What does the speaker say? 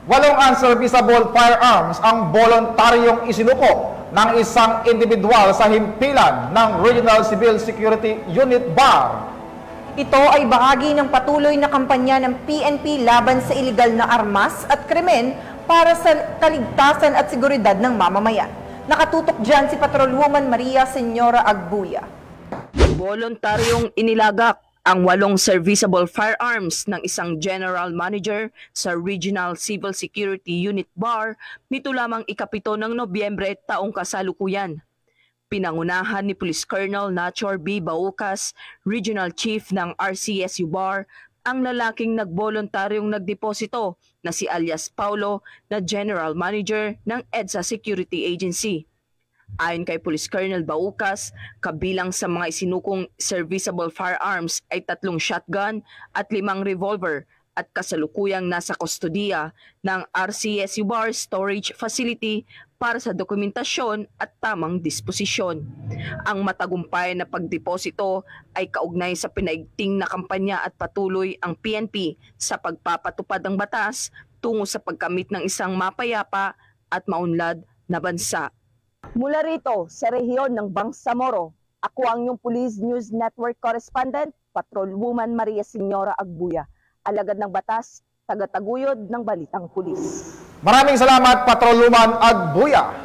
Walong unserviceable firearms ang voluntaryong isinuko ng isang individual sa himpilan ng Regional Civil Security Unit BAR. Ito ay bahagi ng patuloy na kampanya ng PNP laban sa iligal na armas at krimen para sa kaligtasan at seguridad ng mamamayan. Nakatutok dyan si Patrolwoman Maria Senyora Agbuya. Voluntaryong inilagak ang 8 serviceable firearms ng isang general manager sa Regional Civil Security Unit BAR nito lamang ika-7 ng Nobyembre taong kasalukuyan. Pinangunahan ni Police Colonel Nachor B. Baucas, Regional Chief ng RCSU BAR, ang lalaking nagboluntaryong nagdeposito na si alias Paulo na General Manager ng EDSA Security Agency. Ayon kay Police Colonel Baucas, kabilang sa mga isinukong serviceable firearms ay 3 shotgun at 5 revolver at kasalukuyang nasa kustodiya ng RCSU BAR Storage Facility para sa dokumentasyon at tamang disposisyon. Ang matagumpay na pagdeposito ay kaugnay sa pinaigting na kampanya at patuloy ang PNP sa pagpapatupad ng batas tungo sa pagkamit ng isang mapayapa at maunlad na bansa. Mula rito sa rehiyon ng Bangsamoro, ako ang inyong Police News Network Correspondent, Patrolwoman Maria Senyora Agbuya, alagad ng batas, tagataguyod ng balitang pulis. Maraming salamat, Patrolwoman Agbuya.